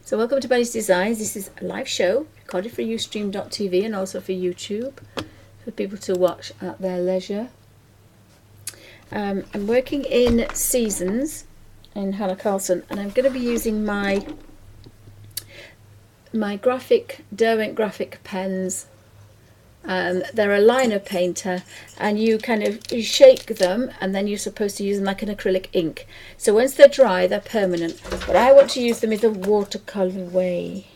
So welcome to Betty's Designs. This is a live show recorded for Ustream.tv and also for YouTube for people to watch at their leisure. I'm working in Seasons in Hanna Karlzon, and I'm going to be using my Derwnt Graphik pens. They're a liner painter, and you shake them, and then you're supposed to use them like an acrylic ink. So once they're dry, they're permanent. But I want to use them in a watercolor way.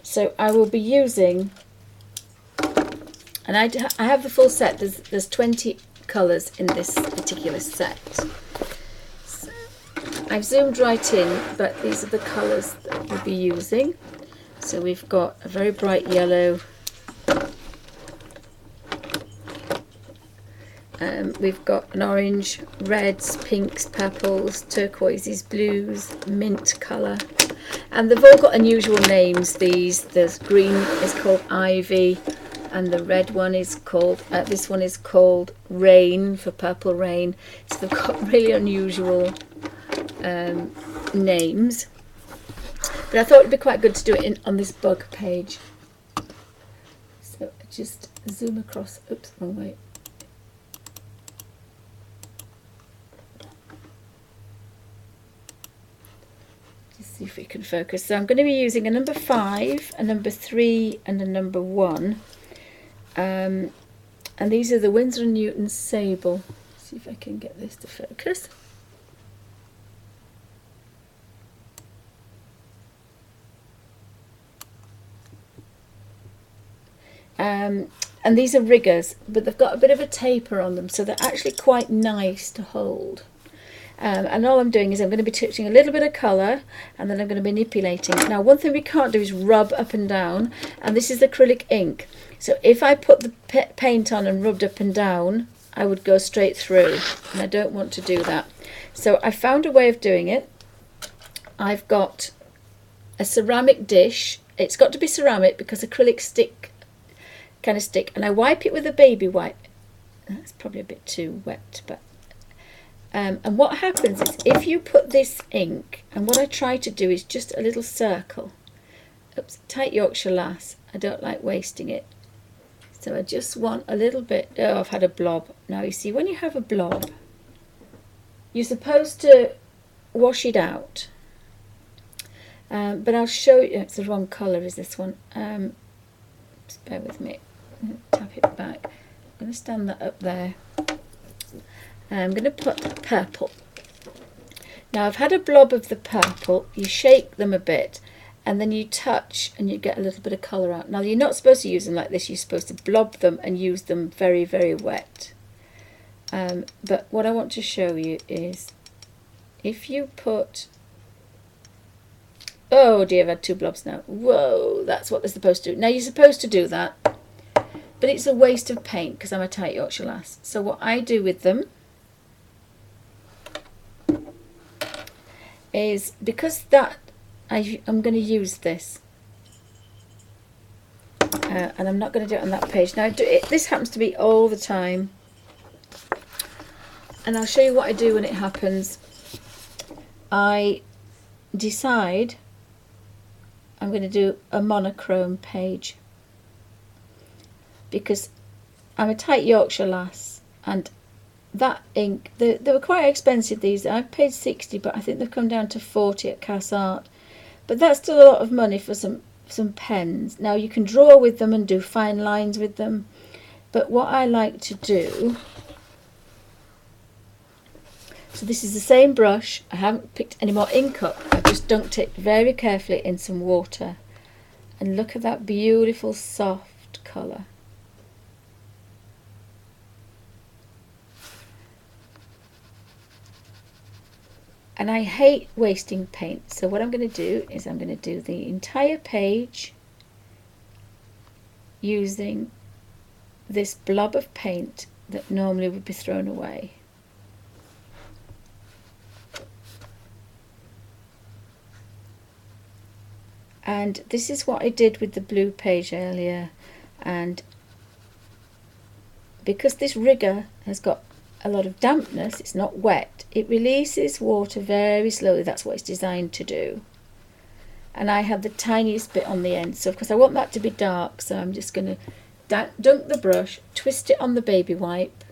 So I will be using, and I have the full set. There's 20 colours in this particular set. So I've zoomed right in, but these are the colours that we'll be using. So we've got a very bright yellow. We've got an orange, reds, pinks, purples, turquoises, blues, mint colour, and they've all got unusual names. There's green is called Ivy, and the red one is called, this one is called Rain, for purple rain. So they've got really unusual names. But I thought it'd be quite good to do it on this bug page. So just zoom across. Oops, wrong way. See if we can focus. So I'm going to be using a number 5, a number 3 and a number 1, and these are the Winsor & Newton Sable. See if I can get this to focus. And these are riggers, but they've got a bit of a taper on them, so they're actually quite nice to hold. And all I'm doing is I'm going to be touching a little bit of colour, and then I'm going to be manipulating. Now, one thing we can't do is rub up and down, and this is acrylic ink. So if I put the paint on and rubbed up and down, I would go straight through, and I don't want to do that. So I found a way of doing it. I've got a ceramic dish. It's got to be ceramic because acrylic stick, and I wipe it with a baby wipe. That's probably a bit too wet, but and what happens is if you put this ink, and what I try to do is just a little circle. Oops, tight Yorkshire lass. I don't like wasting it. So I just want a little bit. Oh, I've had a blob. Now you see, when you have a blob, you're supposed to wash it out. But I'll show you. It's the wrong colour, is this one? Just bear with me. Tap it back. I'm going to stand that up there. I'm going to put purple. Now I've had a blob of the purple. You shake them a bit, and then you touch, and you get a little bit of colour out. Now you're not supposed to use them like this. You're supposed to blob them and use them very, very wet. But what I want to show you is if you put... Oh dear, I've had 2 blobs now. Whoa, that's what they're supposed to do. Now you're supposed to do that, but it's a waste of paint because I'm a tight Yorkshire lass. So what I do with them is, because that I'm going to use this, and I'm not going to do it on that page. Now this happens to be all the time, and I'll show you what I do when it happens. I decide I'm going to do a monochrome page because I'm a tight Yorkshire lass, and that ink, they were quite expensive, these. I paid 60, but I think they've come down to 40 at Cass Art. But that's still a lot of money for some pens. Now you can draw with them and do fine lines with them, but what I like to do, so this is the same brush. I haven't picked any more ink up. I've just dunked it very carefully in some water, and look at that beautiful soft colour. And I hate wasting paint, so what I'm going to do is I'm going to do the entire page using this blob of paint that normally would be thrown away. And this is what I did with the blue page earlier, and because this rigger has got a lot of dampness, it's not wet, it releases water very slowly. That's what it's designed to do. and I have the tiniest bit on the end. So of course I want that to be dark, so I'm just going to dunk the brush, twist it on the baby wipe,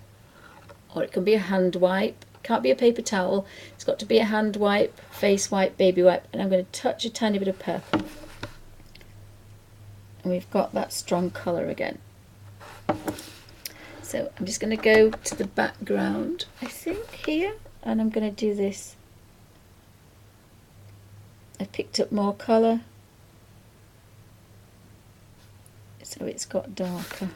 or it can be a hand wipe. It can't be a paper towel. It's got to be a hand wipe, face wipe, baby wipe, and I'm going to touch a tiny bit of purple. And we've got that strong colour again. So I'm just going to go to the background, I think, here, and I'm going to do this. I've picked up more colour, so it's got darker.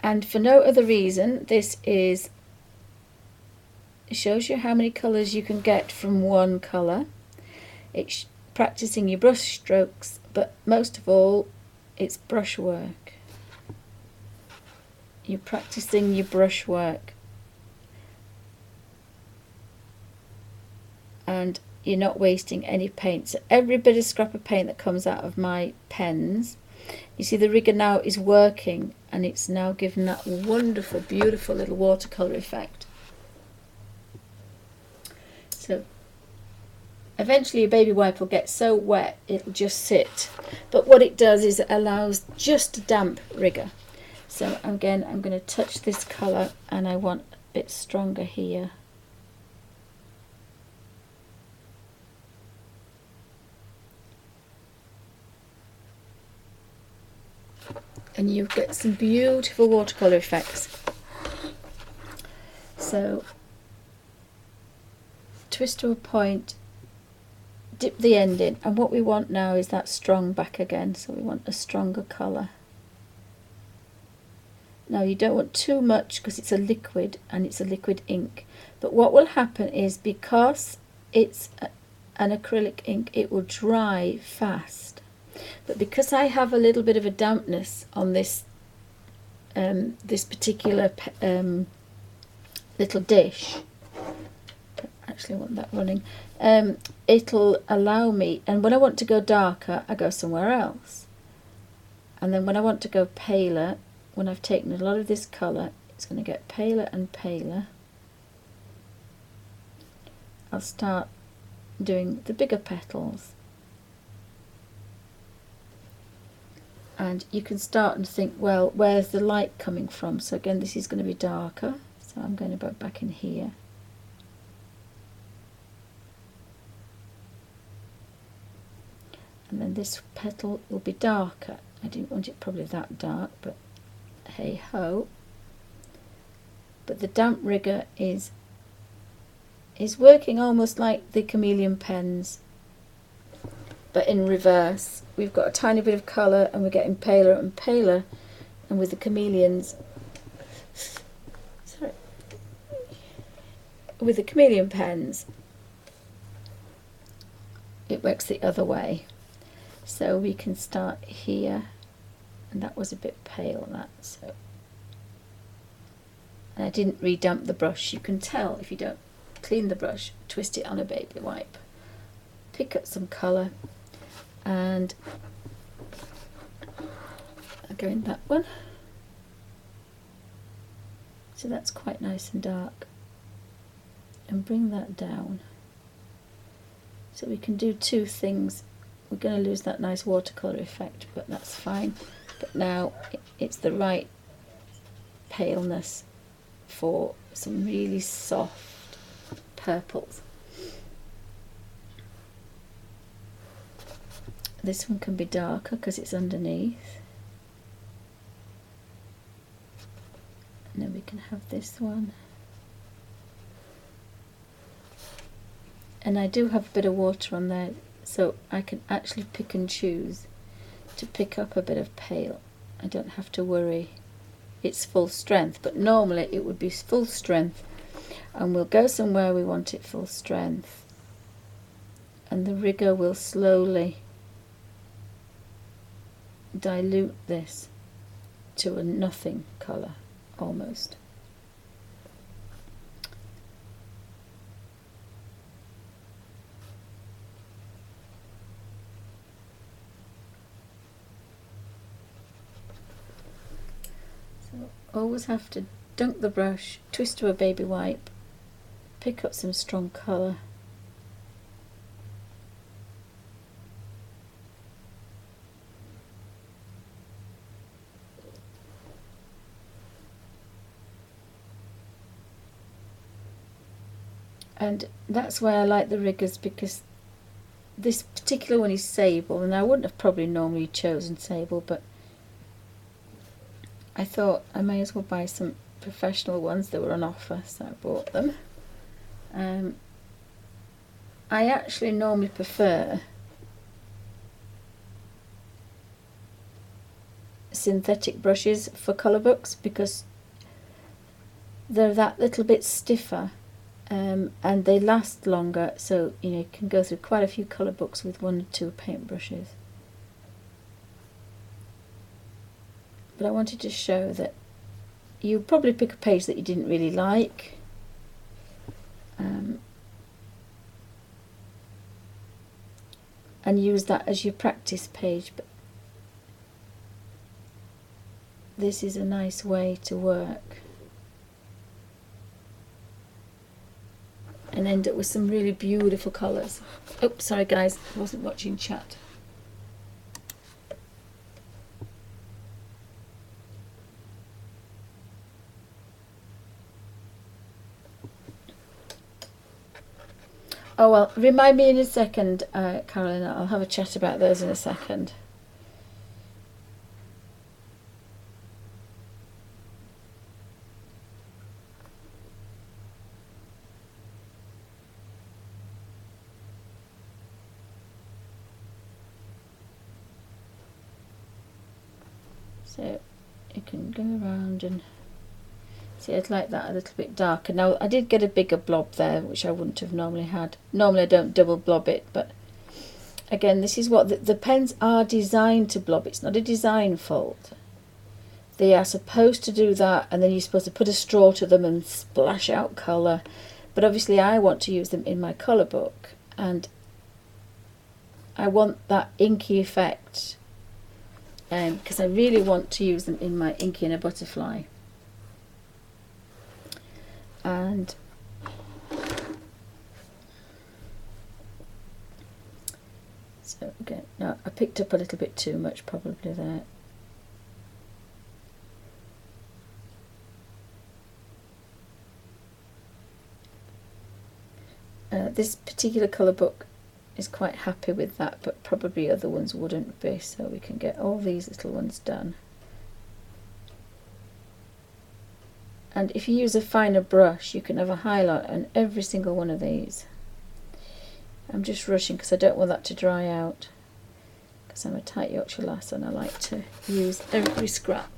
And for no other reason, this is, it shows you how many colours you can get from one colour. It's practicing your brush strokes, but most of all, it's brush work. You're practicing your brush work. And you're not wasting any paint. So every bit of scrap of paint that comes out of my pens, you see the rigger now is working, and it's now given that wonderful, beautiful little watercolour effect. So eventually a baby wipe will get so wet it'll just sit, but what it does is it allows just a damp rigger. So again, I'm going to touch this colour, and I want a bit stronger here. And you get some beautiful watercolour effects. So twist to a point, dip the end in, and what we want now is that strong back again, so we want a stronger colour. Now you don't want too much because it's a liquid and it's a liquid ink, but what will happen is, because it's an acrylic ink, it will dry fast. But because I have a little bit of a dampness on this this particular little dish, actually I want that running, it'll allow me, and when I want to go darker I go somewhere else, and then when I want to go paler, when I've taken a lot of this colour, it's going to get paler and paler. I'll start doing the bigger petals. And you can start and think, well, where's the light coming from? So again, this is going to be darker, so I'm going to go back in here. And then this petal will be darker. I didn't want it probably that dark, but hey ho. But the damp rigger is working almost like the chameleon pens, but in reverse. We've got a tiny bit of colour and we're getting paler and paler, and with the chameleons, sorry, with the chameleon pens it works the other way. So we can start here, and that was a bit pale, that, so, and I didn't redamp the brush. You can tell if you don't clean the brush, twist it on a baby wipe, pick up some colour, and I'll go in that one. So that's quite nice and dark, and bring that down. So we can do two things. We're going to lose that nice watercolour effect, but that's fine. But now it's the right paleness for some really soft purples. This one can be darker because it's underneath. And then we can have this one. And I do have a bit of water on there, so I can actually pick and choose to pick up a bit of pale. I don't have to worry it's full strength, but normally it would be full strength, and we'll go somewhere we want it full strength, and the rigger will slowly dilute this to a nothing colour almost. So always have to dunk the brush, twist to a baby wipe, pick up some strong colour, And that's why I like the riggers, because this particular one is sable, and I wouldn't have probably normally chosen sable, but I thought I may as well buy some professional ones that were on offer, so I bought them. I actually normally prefer synthetic brushes for colour books because they're that little bit stiffer, and they last longer, so you can go through quite a few colour books with 1 or 2 paint brushes. But I wanted to show that you probably pick a page that you didn't really like, and use that as your practice page, but this is a nice way to work and end up with some really beautiful colours. Oh, sorry guys, I wasn't watching chat. Oh well, remind me in a second, Carolyn, I'll have a chat about those in a second. So you can go around and see, I'd like that a little bit darker. Now I did get a bigger blob there, which I wouldn't have normally had. Normally I don't double blob it, but again, this is what the pens are designed to blob. It's not a design fault. They are supposed to do that, and then you're supposed to put a straw to them and splash out colour. But obviously I want to use them in my colour book, and I want that inky effect, because I really want to use them in my Inky and a Butterfly. And so again, now I picked up a little bit too much probably there. This particular colour book is quite happy with that, but probably other ones wouldn't be, so we can get all these little ones done. And if you use a finer brush, you can have a highlight on every single one of these. I'm just rushing because I don't want that to dry out, because I'm a tight Yorkshire lass and I like to use every scrap.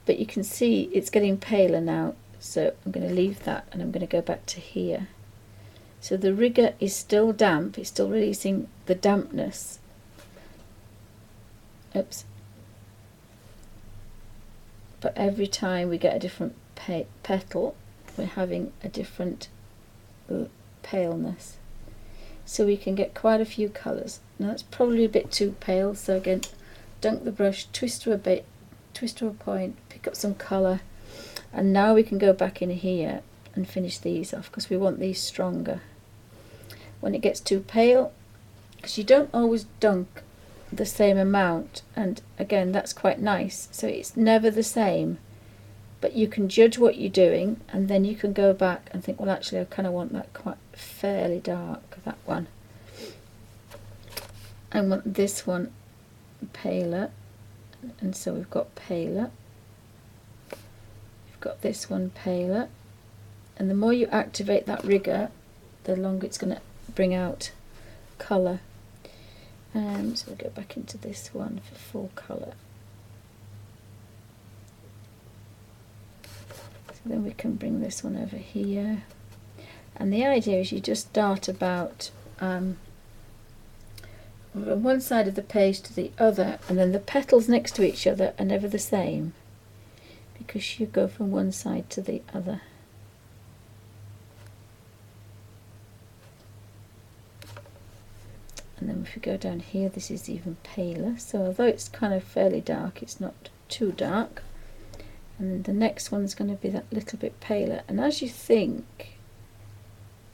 But you can see it's getting paler now, so I'm going to leave that and I'm going to go back to here. So the rigger is still damp, it's still releasing the dampness. Oops. But every time we get a different petal, we're having a different paleness. So we can get quite a few colours. Now that's probably a bit too pale, so again, dunk the brush, twist to a bit, twist to a point, pick up some colour, and now we can go back in here and finish these off because we want these stronger. When it gets too pale, because you don't always dunk the same amount, and again that's quite nice, so it's never the same, but you can judge what you're doing and then you can go back and think, well actually I kind of want that quite fairly dark, that one. I want this one paler, and so we've got paler, we've got this one paler, and the more you activate that rigger, the longer it's going to bring out colour. So we'll go back into this one for full colour. So then we can bring this one over here. And the idea is you just dart about from one side of the page to the other, and then the petals next to each other are never the same because you go from one side to the other. And then if we go down here, this is even paler, so although it's kind of fairly dark, it's not too dark. And then the next one's going to be that little bit paler, and as you think,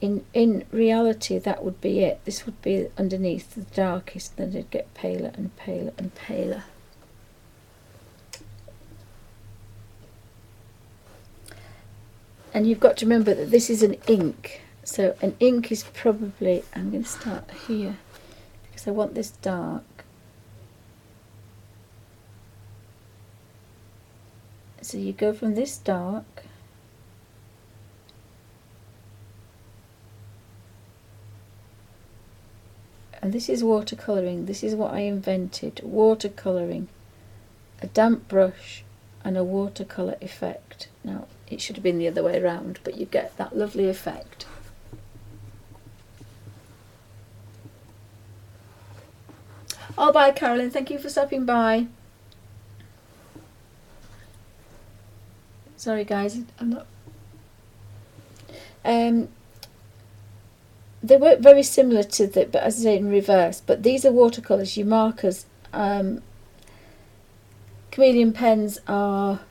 in reality that would be it. This would be underneath the darkest, then it'd get paler and paler and paler. And you've got to remember that this is an ink, so an ink is probably, I'm going to start here because I want this dark. So you go from this dark and this is watercolouring. This is what I invented, watercolouring, a damp brush and a watercolour effect. Now it should have been the other way around, but you get that lovely effect. Oh, bye Carolyn, thank you for stopping by. Sorry guys, I'm not... they work very similar to the, but as I say, in reverse, but these are watercolours, your markers. Chameleon pens are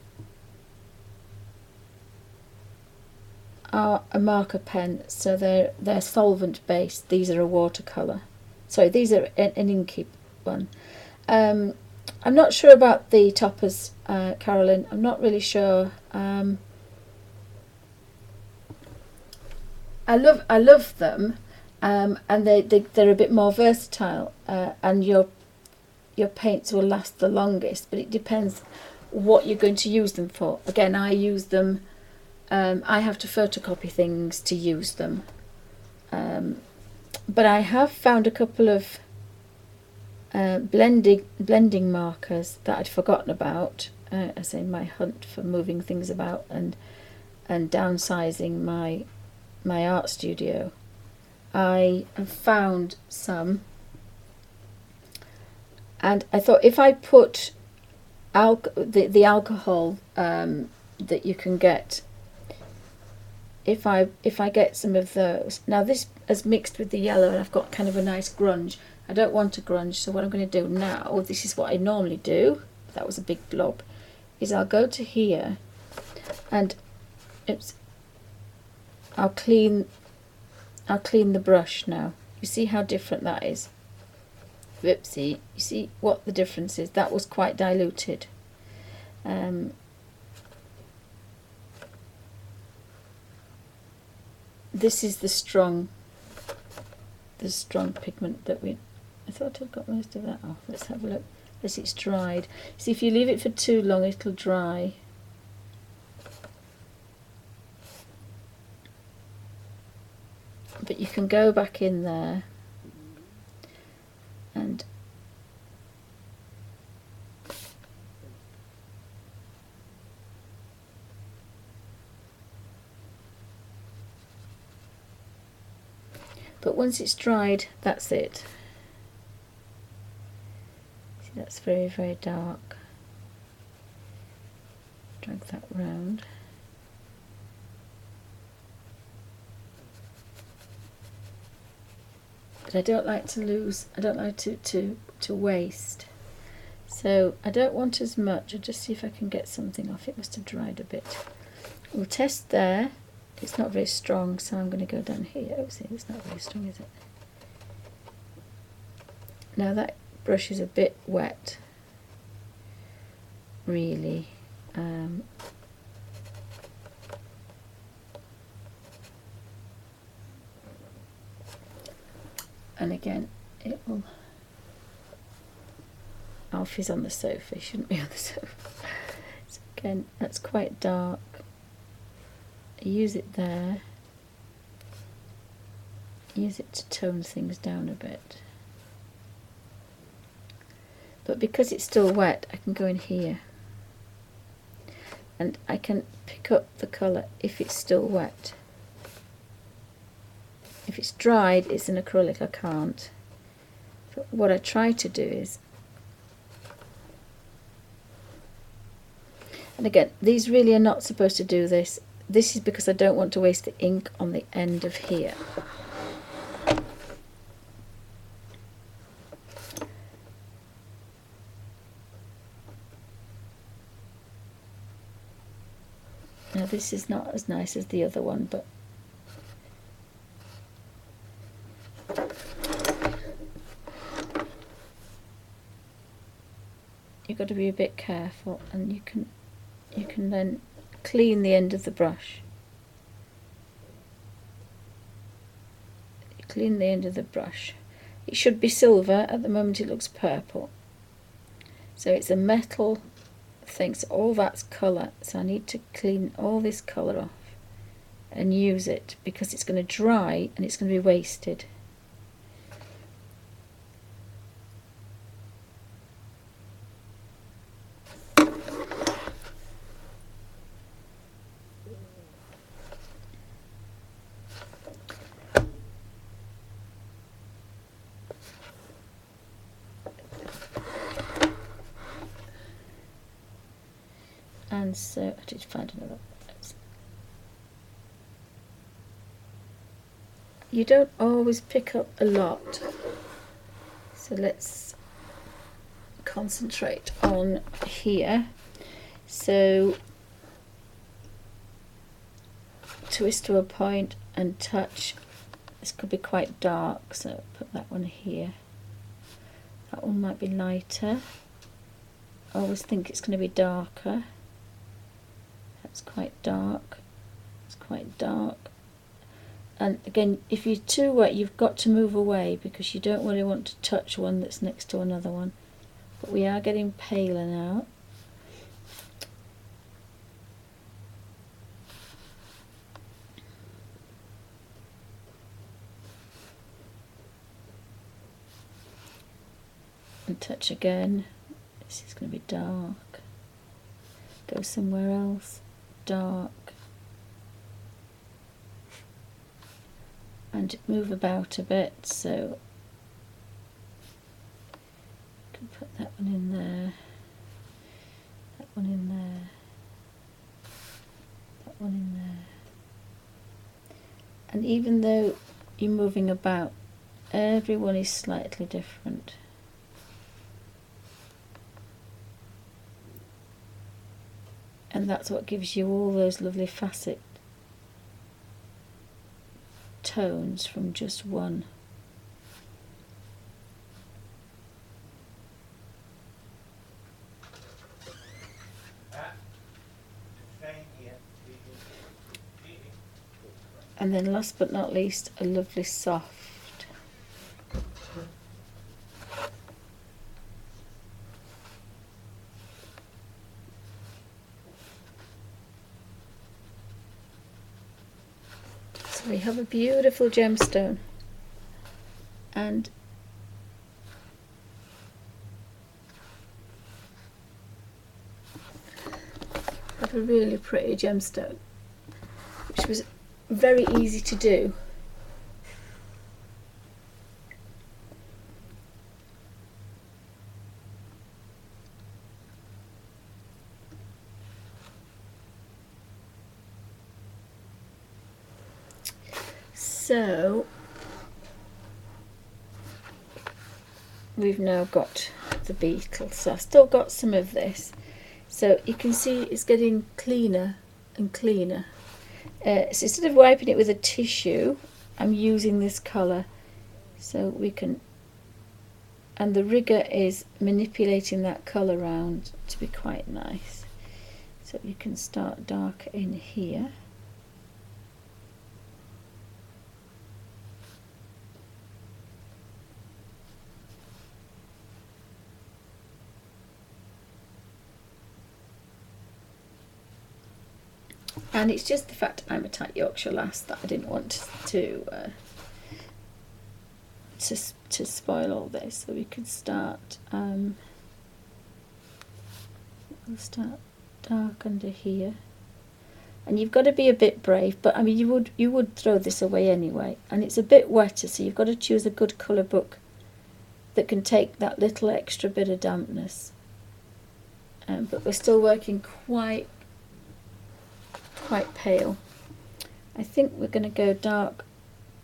a marker pen, so they're solvent based. These are a watercolour. Sorry, these are an inky one. I'm not sure about the toppers, Carolyn. I'm not really sure. I love them, and they're a bit more versatile, and your paints will last the longest. But it depends what you're going to use them for. Again, I use them. I have to photocopy things to use them. But I have found a couple of blending markers that I'd forgotten about, as in my hunt for moving things about and downsizing my art studio. I have found some, and I thought if I put the alcohol that you can get, if I get some of those. Now this has mixed with the yellow and I've got kind of a nice grunge. I don't want a grunge, so what I'm going to do now, this is what I normally do, that was a big blob, is I'll go to here and I'll clean the brush now. You see how different that is? Whoopsie, you see what the difference is? That was quite diluted. This is the strong pigment that I thought I'd got most of that off. Let's have a look. As it's dried. See, if you leave it for too long, it'll dry. But you can go back in there and but once it's dried, that's it. See, that's very, very dark. Drag that round. But I don't like to lose, I don't like to waste. So I don't want as much. I'll just see if I can get something off. It must have dried a bit. We'll test there. It's not very strong, so I'm going to go down here. Oh, see, it's not very strong, is it? Now that brush is a bit wet, really. And again, it will. Alfie's on the sofa. He shouldn't be on the sofa. So again, that's quite dark. Use it there. Use it to tone things down a bit. But because it's still wet, I can go in here and I can pick up the colour if it's still wet. If it's dried, it's an acrylic, I can't. But what I try to do is, and again, these really are not supposed to do this. This is because I don't want to waste the ink on the end of here. Now this is not as nice as the other one, but you've got to be a bit careful, and you can then clean the end of the brush. clean the end of the brush. It should be silver, at the moment it looks purple. So it's a metal thing, so all that's colour, so I need to clean all this colour off and use it, because it's going to dry and it's going to be wasted. And so I did find another. You don't always pick up a lot, so let's concentrate on here. So twist to a point and touch. This could be quite dark, so put that one here. That one might be lighter. I always think it's going to be darker. That's quite dark. It's quite dark. And again, if you're too wet, you've got to move away, because you don't really want to touch one that's next to another one. But we are getting paler now. And touch again. This is going to be dark. Go somewhere else. Dark. And move about a bit, so you can put that one in there, that one in there, that one in there. And even though you're moving about, everyone is slightly different. And that's what gives you all those lovely facet tones from just one. And then last but not least, a lovely soft. So we have a beautiful gemstone, and have a really pretty gemstone, which was very easy to do. So we've now got the beetle, so I've still got some of this, so you can see it's getting cleaner and cleaner. So instead of wiping it with a tissue, I'm using this colour, so we can, and the rigger is manipulating that colour around to be quite nice. So you can start darker in here. And it's just the fact I'm a tight Yorkshire lass that I didn't want to spoil all this. So we could start. We'll start dark under here, and you've got to be a bit brave. But I mean, you would throw this away anyway, and it's a bit wetter, so you've got to choose a good colour book that can take that little extra bit of dampness. But we're still working quite pale. I think we're going to go dark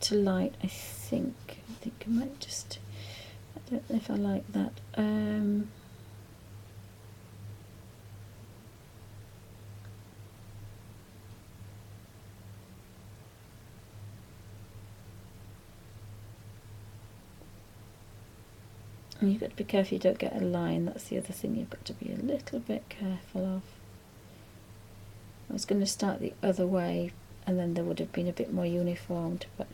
to light. I think I might just, I don't know if I like that. And you've got to be careful you don't get a line. That's the other thing you've got to be a little bit careful of. I was going to start the other way, and then there would have been a bit more uniformed, but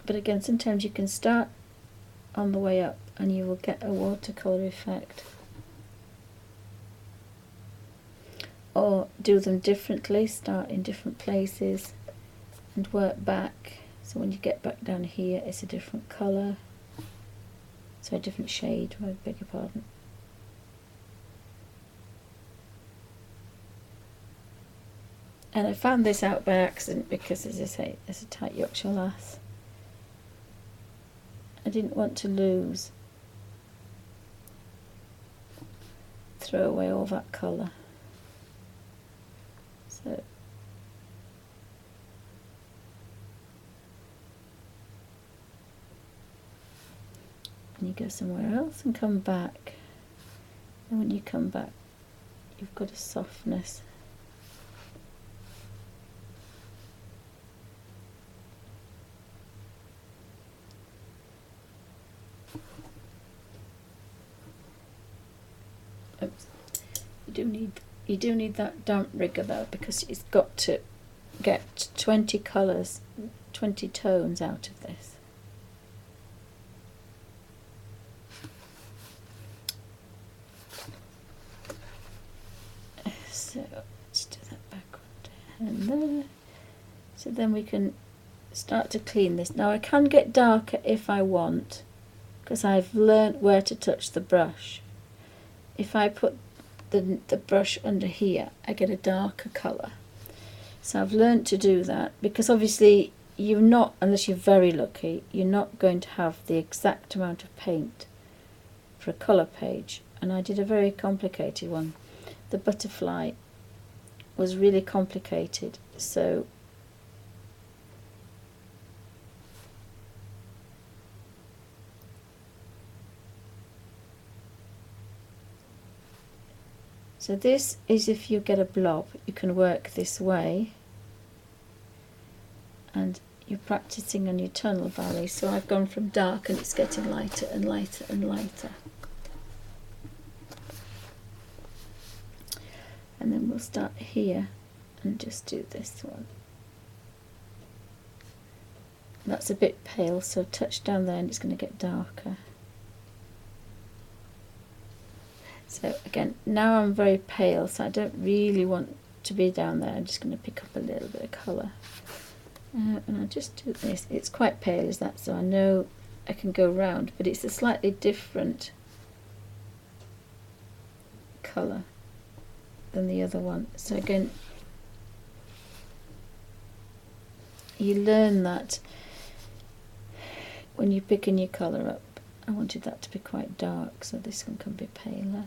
But again, sometimes you can start on the way up and you will get a watercolour effect. Or do them differently, start in different places and work back. So when you get back down here, it's a different colour. So a different shade, I beg your pardon. And I found this out by accident because, as I say, there's a tight Yorkshire lass. I didn't want to throw away all that colour. So and you go somewhere else and come back, and when you come back you've got a softness. Oops. You do need that damp rigger though, because it's got to get 20 colours, 20 tones out of this. So let's do that backward and there. So then we can start to clean this. Now I can get darker if I want, because I've learnt where to touch the brush. If I put the brush under here, I get a darker colour. So I've learnt to do that, because obviously you're not, unless you're very lucky, you're not going to have the exact amount of paint for a colour page. And I did a very complicated one. The butterfly was really complicated, so this is if you get a blob, you can work this way, and you're practicing on your tunnel valley. So I've gone from dark and it's getting lighter and lighter and lighter. And then we'll start here and just do this one. That's a bit pale, so touch down there and it's going to get darker. So again, now I'm very pale, so I don't really want to be down there. I'm just going to pick up a little bit of colour. And I'll just do this. It's quite pale as that, so I know I can go round, but it's a slightly different colour than the other one. So again, you learn that when you're picking your colour up. I wanted that to be quite dark, so this one can be paler.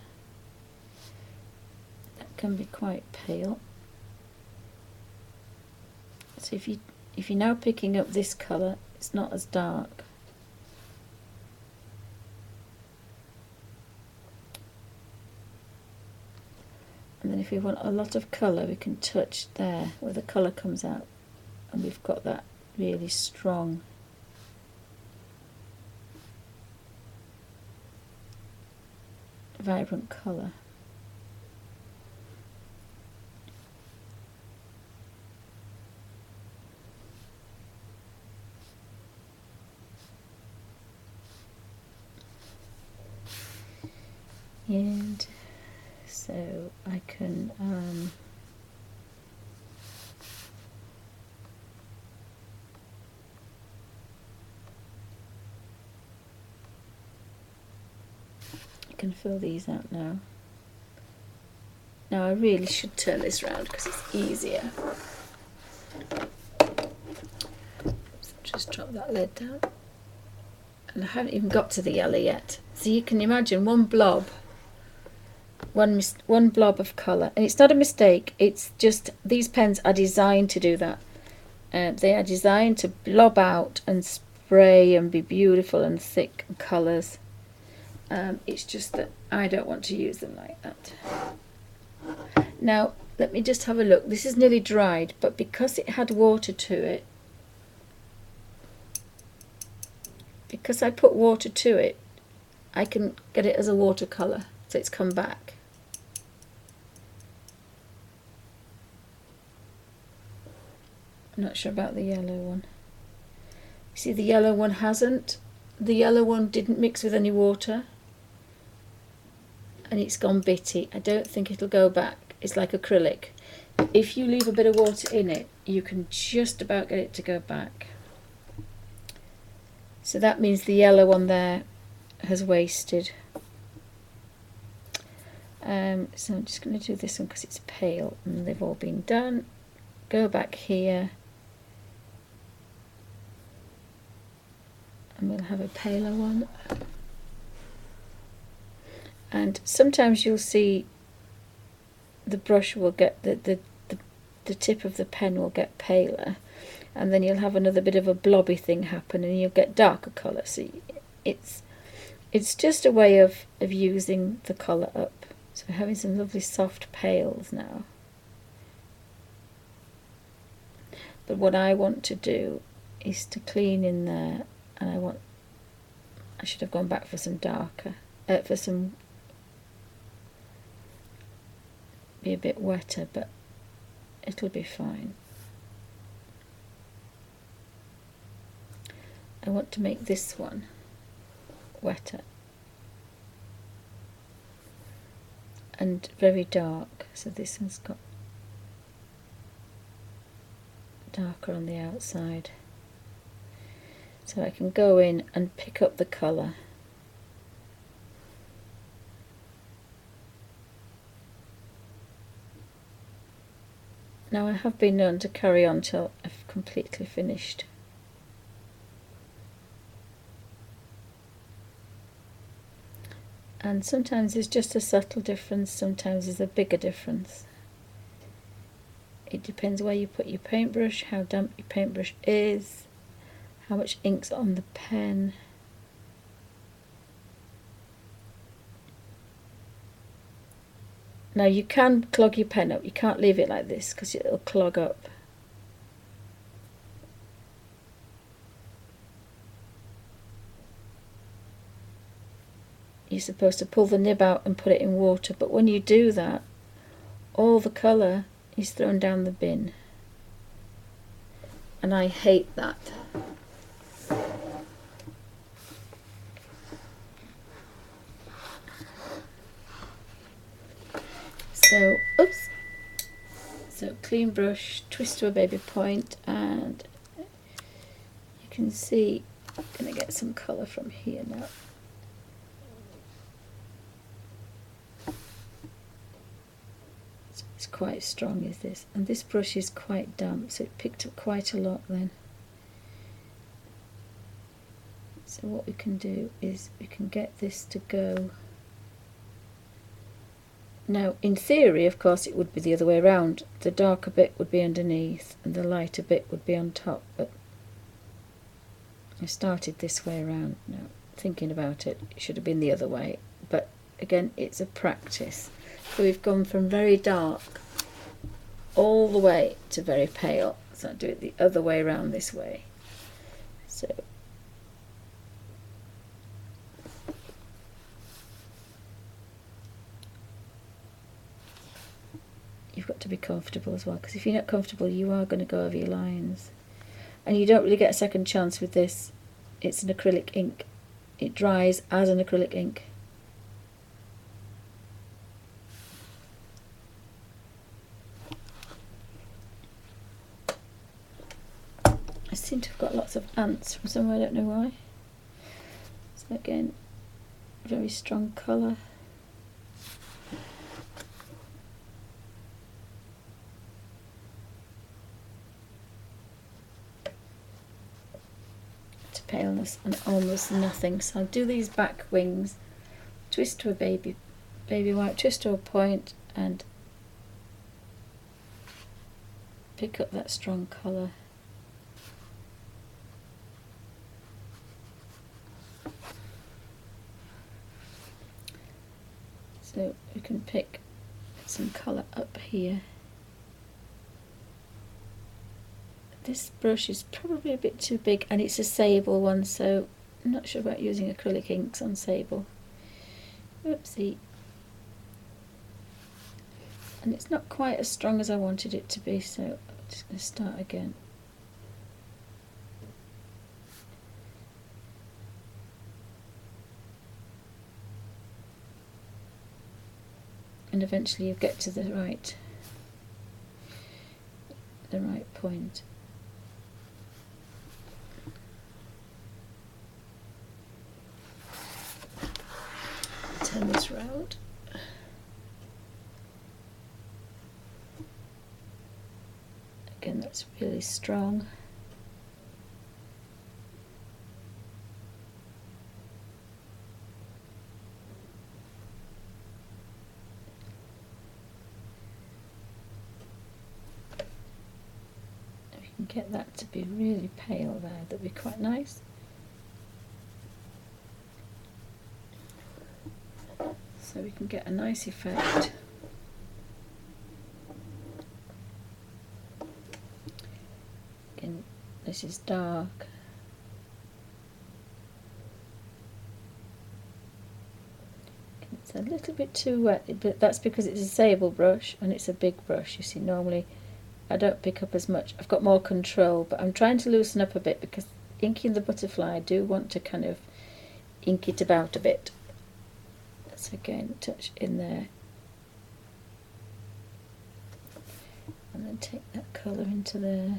That can be quite pale. So if you're now picking up this colour, it's not as dark. And then if we want a lot of colour, we can touch there where the colour comes out, and we've got that really strong vibrant colour. And so I can fill these out now. Now I really should turn this round because it's easier. So just drop that lid down. And I haven't even got to the yellow yet. So you can imagine one blob, one blob of colour. And it's not a mistake, it's just these pens are designed to do that. They are designed to blob out and spray and be beautiful and thick colours. It's just that I don't want to use them like that. Now let me just have a look. This is nearly dried, but because it had water to it, because I put water to it, I can get it as a watercolour, so it's come back. I'm not sure about the yellow one. See, the yellow one hasn't. The yellow one didn't mix with any water, and it's gone bitty. I don't think it'll go back. It's like acrylic. If you leave a bit of water in it, you can just about get it to go back. So that means the yellow one there has wasted. So I'm just going to do this one because it's pale and they've all been done. Go back here and we'll have a paler one. And sometimes you'll see the brush will get the tip of the pen will get paler, and then you'll have another bit of a blobby thing happen and you'll get darker colour. So it's just a way of using the colour up. So we're having some lovely soft pales now. But what I want to do is to clean in there, and I should have gone back for some darker, for some, be a bit wetter, but it'll be fine. I want to make this one wetter and very dark, so this one's got darker on the outside, so I can go in and pick up the colour. Now I have been known to carry on till I've completely finished. And sometimes it's just a subtle difference, sometimes there's a bigger difference. It depends where you put your paintbrush, how damp your paintbrush is, how much ink's on the pen. Now you can clog your pen up, you can't leave it like this because it'll clog up. You're supposed to pull the nib out and put it in water, but when you do that, all the colour is thrown down the bin. And I hate that. So, oops. So clean brush, twist to a baby point, and you can see I'm going to get some colour from here now. It's quite strong, is this, and this brush is quite damp, so it picked up quite a lot then. So what we can do is we can get this to go. Now in theory, of course, it would be the other way around. The darker bit would be underneath and the lighter bit would be on top, but I started this way around. Now thinking about it, it should have been the other way, but again, it's a practice. So we've gone from very dark all the way to very pale. So I'll do it the other way around this way. So you've got to be comfortable as well, because if you're not comfortable, you are going to go over your lines. And you don't really get a second chance with this. It's an acrylic ink. It dries as an acrylic ink. I seem to have got lots of ants from somewhere, I don't know why. So again, very strong colour. To paleness and almost nothing. So I'll do these back wings, twist to a baby white, twist to a point, and pick up that strong colour. So we can pick some colour up here. This brush is probably a bit too big, and it's a sable one, so I'm not sure about using acrylic inks on sable. Oopsie. And it's not quite as strong as I wanted it to be, so I'm just going to start again. and eventually you get to the right point. Turn this round. Again, that's really strong. If you can get that to be really pale there, that'd be quite nice. So we can get a nice effect. Again, this is dark. It's a little bit too wet, but that's because it's a sable brush and it's a big brush. You see, normally I don't pick up as much. I've got more control, but I'm trying to loosen up a bit because inking the butterfly, I do want to kind of ink it about a bit. So again, touch in there, and then take that colour into there, and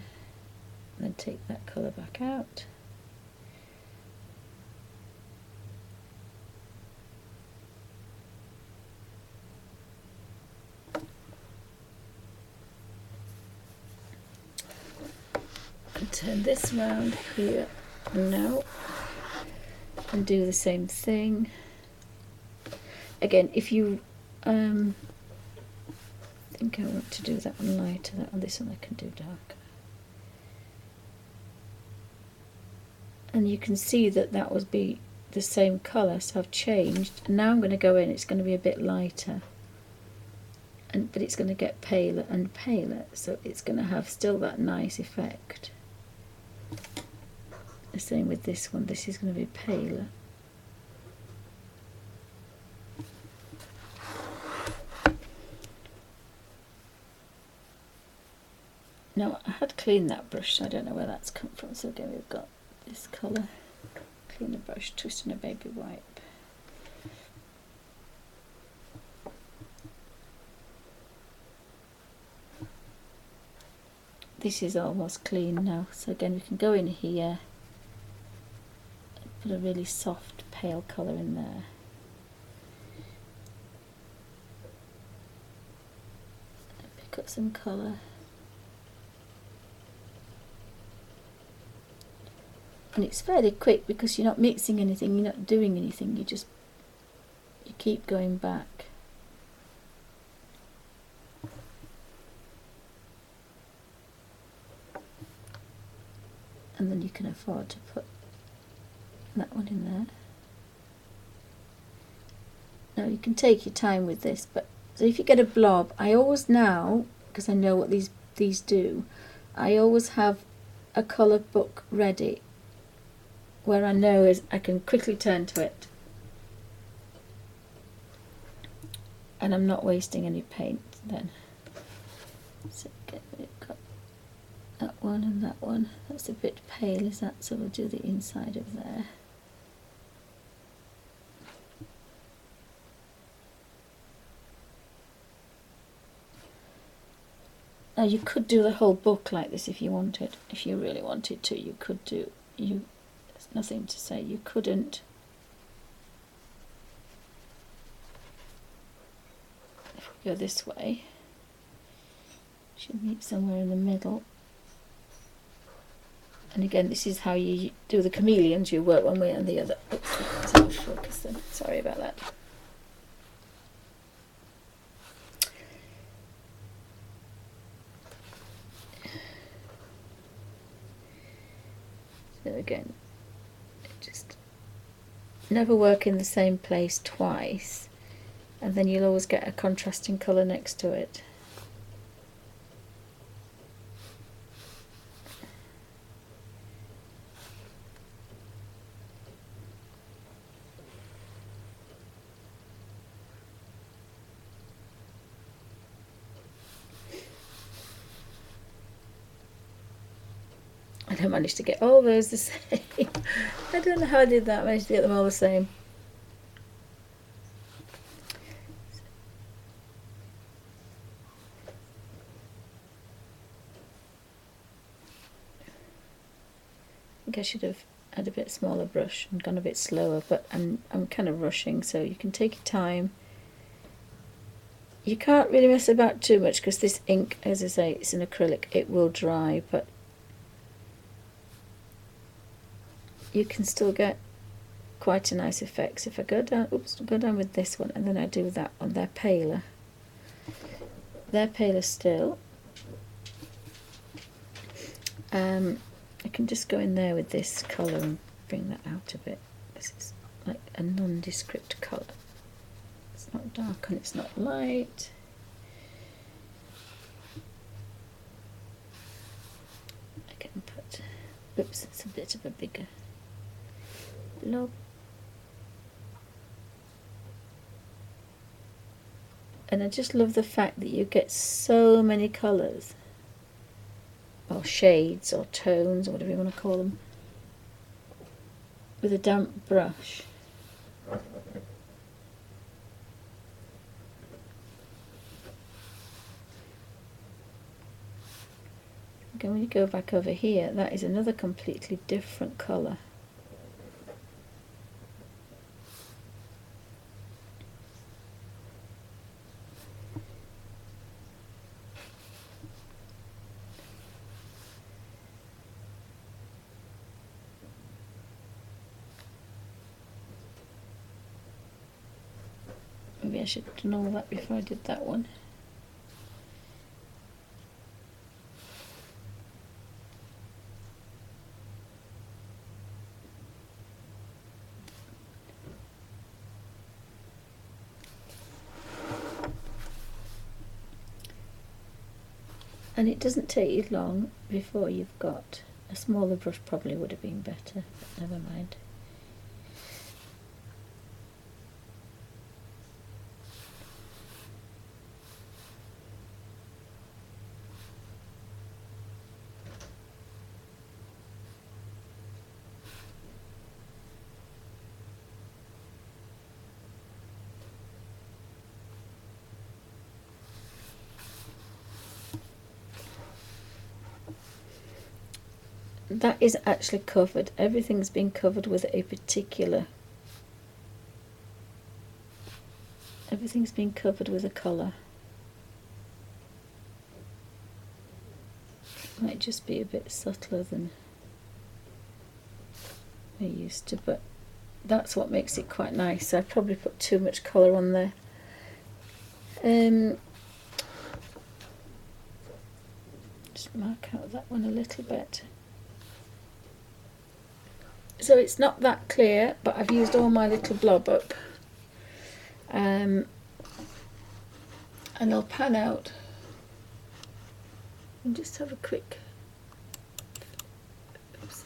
then take that colour back out. And turn this round here now, and do the same thing. Again, if you think I want to do that one lighter, that one, this one I can do darker. And you can see that that would be the same colour, so I've changed. And now I'm going to go in, it's going to be a bit lighter, but it's going to get paler and paler, so it's going to have still that nice effect. The same with this one, this is going to be paler. Now, I had cleaned that brush, so I don't know where that's come from. So again, we've got this colour. Clean the brush, twist in a baby wipe. This is almost clean now. So again, we can go in here and put a really soft, pale colour in there. And pick up some colour. And it's fairly quick because you're not mixing anything, you're not doing anything, you keep going back. And then you can afford to put that one in there. Now you can take your time with this, but so if you get a blob, I always now, because I know what these do, I always have a colour book ready where I know is I can quickly turn to it and I'm not wasting any paint then. So we've got that one and that one. That's a bit pale, is that? So we'll do the inside of there. Now you could do the whole book like this if you wanted. If you really wanted to, you could do. There's nothing to say you couldn't. If we go this way, should meet somewhere in the middle. And again, this is how you do the chameleons. You work one way and the other. Oops, it's out of focus then. Sorry about that. So again, just never work in the same place twice, and then you'll always get a contrasting colour next to it. I managed to get all those the same. I don't know how I did that. I managed to get them all the same. think I should have had a bit smaller brush and gone a bit slower, but I'm kind of rushing, so you can take your time. You can't really mess about too much because this ink, as I say, it's an acrylic, it will dry, but you can still get quite a nice effect. If I go down, go down with this one and then I do that one, they're paler. They're paler still. I can just go in there with this colour and bring that out a bit. This is like a nondescript colour. It's not dark and it's not light. I can put, oops, it's a bit of a bigger blob. And I just love the fact that you get so many colours, or shades, or tones, or whatever you want to call them, with a damp brush. Again, when you go back over here, that is another completely different colour. Maybe I should have done all that before I did that one. And it doesn't take you long before you've got a smaller brush. Probably would have been better, but never mind. That is actually covered. Everything's been covered with a particular. Everything's been covered with a colour. Might just be a bit subtler than I used to, but that's what makes it quite nice. I probably put too much colour on there. Just mark out that one a little bit. So it's not that clear, but I've used all my little blob up. And I'll pan out and just have a quick. Oops.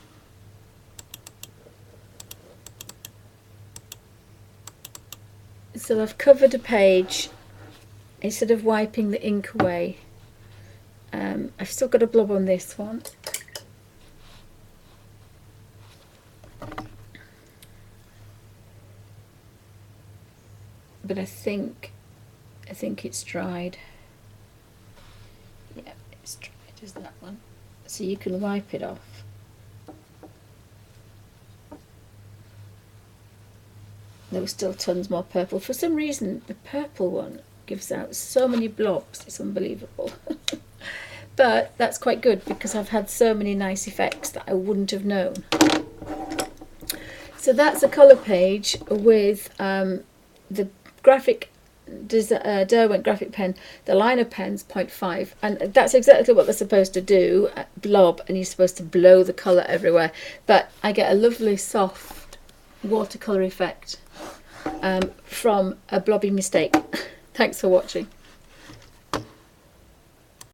So I've covered a page instead of wiping the ink away. I've still got a blob on this one. But I think it's dried. Yeah, it's dried as that one. So you can wipe it off. There was still tons more purple. For some reason, the purple one gives out so many blobs. It's unbelievable. But that's quite good because I've had so many nice effects that I wouldn't have known. So that's a colour page with the graphic Derwent Graphik pen, the liner pen's 0.5, and that's exactly what they're supposed to do, blob, and you're supposed to blow the colour everywhere, but I get a lovely soft watercolour effect from a blobby mistake. Thanks for watching.